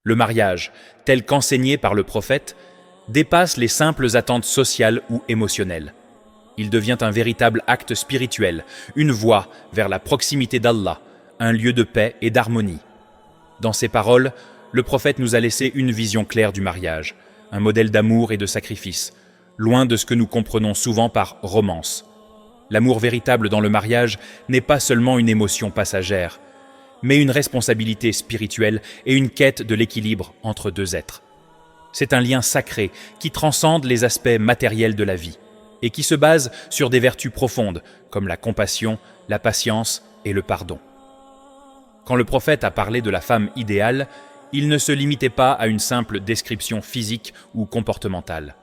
Le mariage, tel qu'enseigné par le prophète, dépasse les simples attentes sociales ou émotionnelles. Il devient un véritable acte spirituel, une voie vers la proximité d'Allah, un lieu de paix et d'harmonie. Dans ses paroles, le prophète nous a laissé une vision claire du mariage, un modèle d'amour et de sacrifice, loin de ce que nous comprenons souvent par romance. L'amour véritable dans le mariage n'est pas seulement une émotion passagère, mais une responsabilité spirituelle et une quête de l'équilibre entre deux êtres. C'est un lien sacré qui transcende les aspects matériels de la vie et qui se base sur des vertus profondes comme la compassion, la patience et le pardon. Quand le prophète a parlé de la femme idéale, il ne se limitait pas à une simple description physique ou comportementale.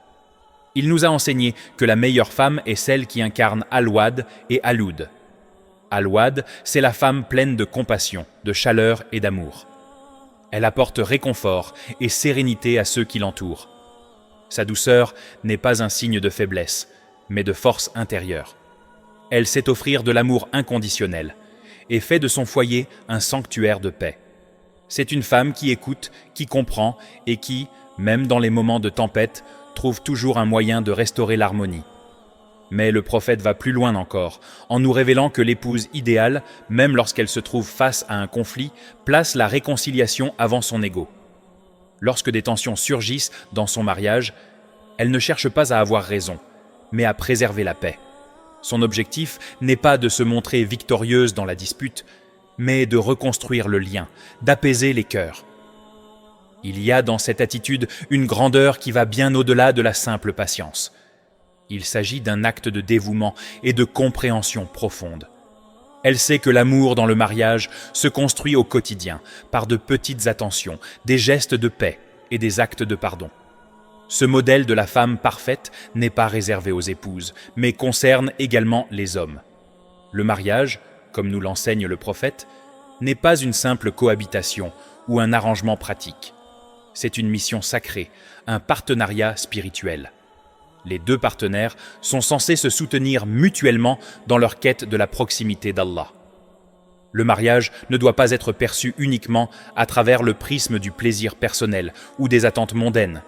Il nous a enseigné que la meilleure femme est celle qui incarne Al-Wad et Al-Oud. Al-Wad, c'est la femme pleine de compassion, de chaleur et d'amour. Elle apporte réconfort et sérénité à ceux qui l'entourent. Sa douceur n'est pas un signe de faiblesse, mais de force intérieure. Elle sait offrir de l'amour inconditionnel et fait de son foyer un sanctuaire de paix. C'est une femme qui écoute, qui comprend et qui, même dans les moments de tempête, trouve toujours un moyen de restaurer l'harmonie. Mais le prophète va plus loin encore, en nous révélant que l'épouse idéale, même lorsqu'elle se trouve face à un conflit, place la réconciliation avant son ego. Lorsque des tensions surgissent dans son mariage, elle ne cherche pas à avoir raison, mais à préserver la paix. Son objectif n'est pas de se montrer victorieuse dans la dispute, mais de reconstruire le lien, d'apaiser les cœurs. Il y a dans cette attitude une grandeur qui va bien au-delà de la simple patience. Il s'agit d'un acte de dévouement et de compréhension profonde. Elle sait que l'amour dans le mariage se construit au quotidien, par de petites attentions, des gestes de paix et des actes de pardon. Ce modèle de la femme parfaite n'est pas réservé aux épouses, mais concerne également les hommes. Le mariage, comme nous l'enseigne le prophète, n'est pas une simple cohabitation ou un arrangement pratique. C'est une mission sacrée, un partenariat spirituel. Les deux partenaires sont censés se soutenir mutuellement dans leur quête de la proximité d'Allah. Le mariage ne doit pas être perçu uniquement à travers le prisme du plaisir personnel ou des attentes mondaines,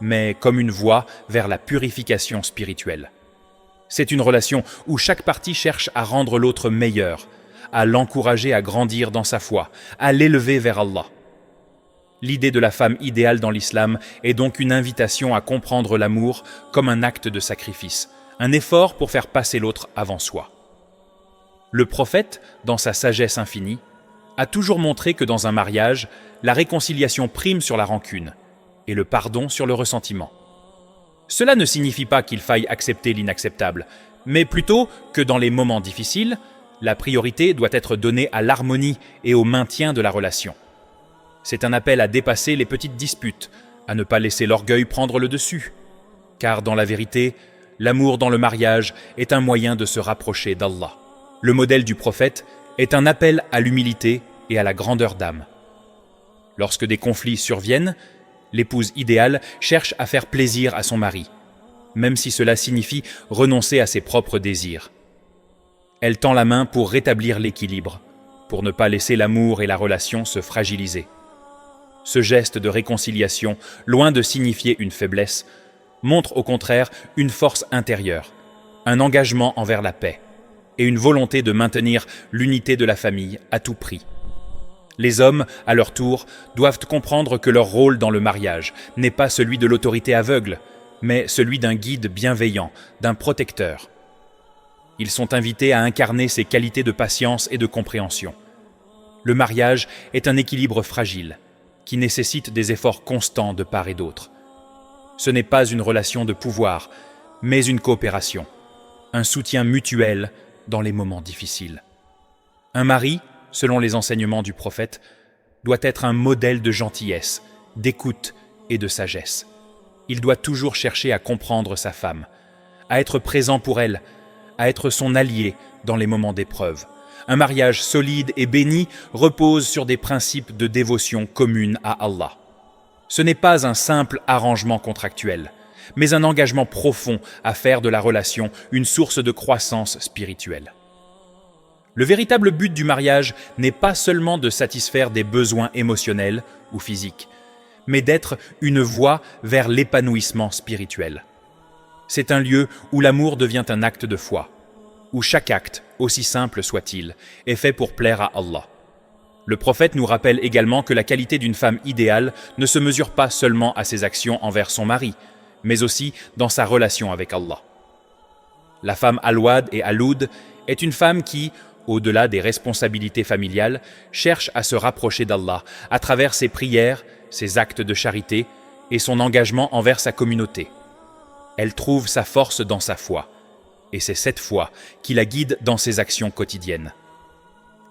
mais comme une voie vers la purification spirituelle. C'est une relation où chaque partie cherche à rendre l'autre meilleur, à l'encourager à grandir dans sa foi, à l'élever vers Allah. L'idée de la femme idéale dans l'islam est donc une invitation à comprendre l'amour comme un acte de sacrifice, un effort pour faire passer l'autre avant soi. Le prophète, dans sa sagesse infinie, a toujours montré que dans un mariage, la réconciliation prime sur la rancune et le pardon sur le ressentiment. Cela ne signifie pas qu'il faille accepter l'inacceptable, mais plutôt que dans les moments difficiles, la priorité doit être donnée à l'harmonie et au maintien de la relation. C'est un appel à dépasser les petites disputes, à ne pas laisser l'orgueil prendre le dessus. Car dans la vérité, l'amour dans le mariage est un moyen de se rapprocher d'Allah. Le modèle du prophète est un appel à l'humilité et à la grandeur d'âme. Lorsque des conflits surviennent, l'épouse idéale cherche à faire plaisir à son mari, même si cela signifie renoncer à ses propres désirs. Elle tend la main pour rétablir l'équilibre, pour ne pas laisser l'amour et la relation se fragiliser. Ce geste de réconciliation, loin de signifier une faiblesse, montre au contraire une force intérieure, un engagement envers la paix et une volonté de maintenir l'unité de la famille à tout prix. Les hommes, à leur tour, doivent comprendre que leur rôle dans le mariage n'est pas celui de l'autorité aveugle, mais celui d'un guide bienveillant, d'un protecteur. Ils sont invités à incarner ces qualités de patience et de compréhension. Le mariage est un équilibre fragile, qui nécessite des efforts constants de part et d'autre. Ce n'est pas une relation de pouvoir, mais une coopération, un soutien mutuel dans les moments difficiles. Un mari, selon les enseignements du prophète, doit être un modèle de gentillesse, d'écoute et de sagesse. Il doit toujours chercher à comprendre sa femme, à être présent pour elle, à être son allié dans les moments d'épreuve. Un mariage solide et béni repose sur des principes de dévotion commune à Allah. Ce n'est pas un simple arrangement contractuel, mais un engagement profond à faire de la relation une source de croissance spirituelle. Le véritable but du mariage n'est pas seulement de satisfaire des besoins émotionnels ou physiques, mais d'être une voie vers l'épanouissement spirituel. C'est un lieu où l'amour devient un acte de foi, où chaque acte, aussi simple soit-il, est fait pour plaire à Allah. Le prophète nous rappelle également que la qualité d'une femme idéale ne se mesure pas seulement à ses actions envers son mari, mais aussi dans sa relation avec Allah. La femme Alwad et Aloud est une femme qui, au-delà des responsabilités familiales, cherche à se rapprocher d'Allah à travers ses prières, ses actes de charité et son engagement envers sa communauté. Elle trouve sa force dans sa foi, et c'est cette foi qui la guide dans ses actions quotidiennes.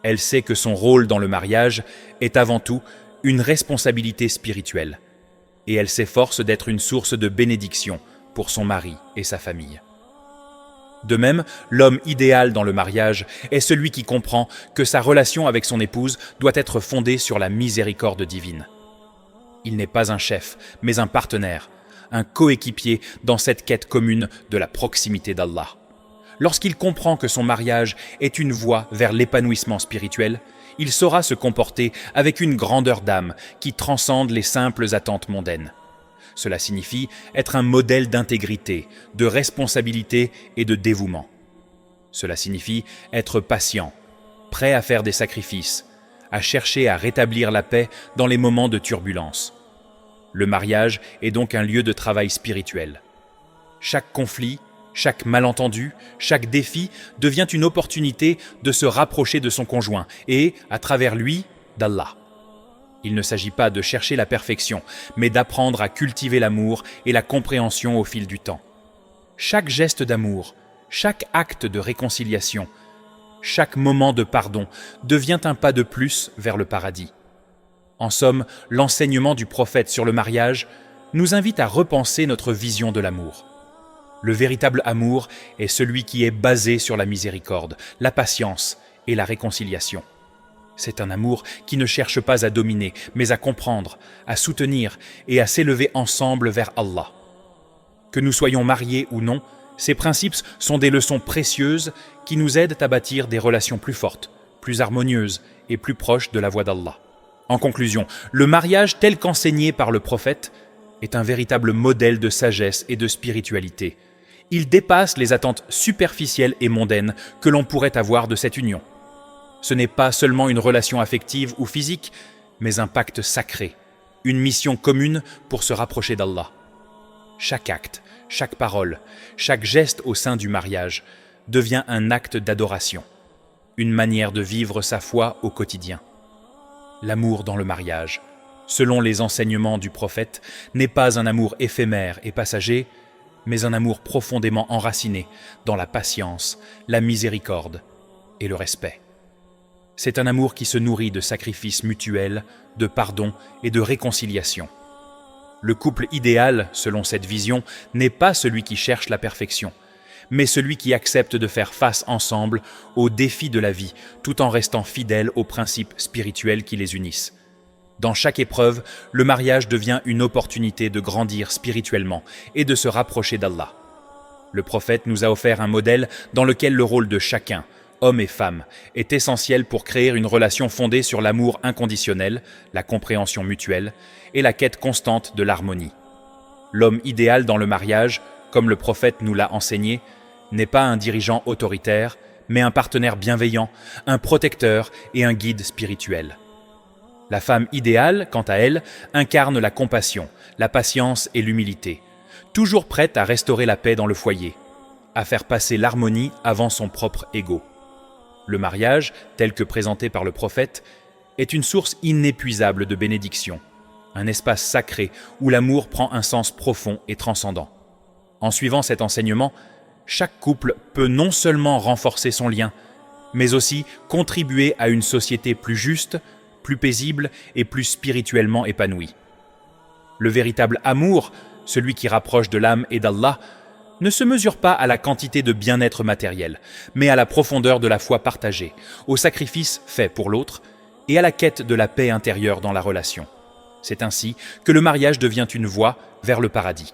Elle sait que son rôle dans le mariage est avant tout une responsabilité spirituelle, et elle s'efforce d'être une source de bénédiction pour son mari et sa famille. De même, l'homme idéal dans le mariage est celui qui comprend que sa relation avec son épouse doit être fondée sur la miséricorde divine. Il n'est pas un chef, mais un partenaire, un coéquipier dans cette quête commune de la proximité d'Allah. Lorsqu'il comprend que son mariage est une voie vers l'épanouissement spirituel, il saura se comporter avec une grandeur d'âme qui transcende les simples attentes mondaines. Cela signifie être un modèle d'intégrité, de responsabilité et de dévouement. Cela signifie être patient, prêt à faire des sacrifices, à chercher à rétablir la paix dans les moments de turbulence. Le mariage est donc un lieu de travail spirituel. Chaque conflit, chaque malentendu, chaque défi devient une opportunité de se rapprocher de son conjoint et, à travers lui, d'Allah. Il ne s'agit pas de chercher la perfection, mais d'apprendre à cultiver l'amour et la compréhension au fil du temps. Chaque geste d'amour, chaque acte de réconciliation, chaque moment de pardon devient un pas de plus vers le paradis. En somme, l'enseignement du prophète sur le mariage nous invite à repenser notre vision de l'amour. Le véritable amour est celui qui est basé sur la miséricorde, la patience et la réconciliation. C'est un amour qui ne cherche pas à dominer, mais à comprendre, à soutenir et à s'élever ensemble vers Allah. Que nous soyons mariés ou non, ces principes sont des leçons précieuses qui nous aident à bâtir des relations plus fortes, plus harmonieuses et plus proches de la voie d'Allah. En conclusion, le mariage tel qu'enseigné par le prophète est un véritable modèle de sagesse et de spiritualité. Il dépasse les attentes superficielles et mondaines que l'on pourrait avoir de cette union. Ce n'est pas seulement une relation affective ou physique, mais un pacte sacré, une mission commune pour se rapprocher d'Allah. Chaque acte, chaque parole, chaque geste au sein du mariage devient un acte d'adoration, une manière de vivre sa foi au quotidien. L'amour dans le mariage, selon les enseignements du prophète, n'est pas un amour éphémère et passager, mais un amour profondément enraciné dans la patience, la miséricorde et le respect. C'est un amour qui se nourrit de sacrifices mutuels, de pardon et de réconciliation. Le couple idéal, selon cette vision, n'est pas celui qui cherche la perfection, mais celui qui accepte de faire face ensemble aux défis de la vie, tout en restant fidèle aux principes spirituels qui les unissent. Dans chaque épreuve, le mariage devient une opportunité de grandir spirituellement et de se rapprocher d'Allah. Le prophète nous a offert un modèle dans lequel le rôle de chacun, hommes et femmes, est essentiel pour créer une relation fondée sur l'amour inconditionnel, la compréhension mutuelle et la quête constante de l'harmonie. L'homme idéal dans le mariage, comme le prophète nous l'a enseigné, n'est pas un dirigeant autoritaire, mais un partenaire bienveillant, un protecteur et un guide spirituel. La femme idéale, quant à elle, incarne la compassion, la patience et l'humilité, toujours prête à restaurer la paix dans le foyer, à faire passer l'harmonie avant son propre ego. Le mariage, tel que présenté par le prophète, est une source inépuisable de bénédiction, un espace sacré où l'amour prend un sens profond et transcendant. En suivant cet enseignement, chaque couple peut non seulement renforcer son lien, mais aussi contribuer à une société plus juste, plus paisible et plus spirituellement épanouie. Le véritable amour, celui qui rapproche de l'âme et d'Allah, ne se mesure pas à la quantité de bien-être matériel, mais à la profondeur de la foi partagée, au sacrifice fait pour l'autre et à la quête de la paix intérieure dans la relation. C'est ainsi que le mariage devient une voie vers le paradis.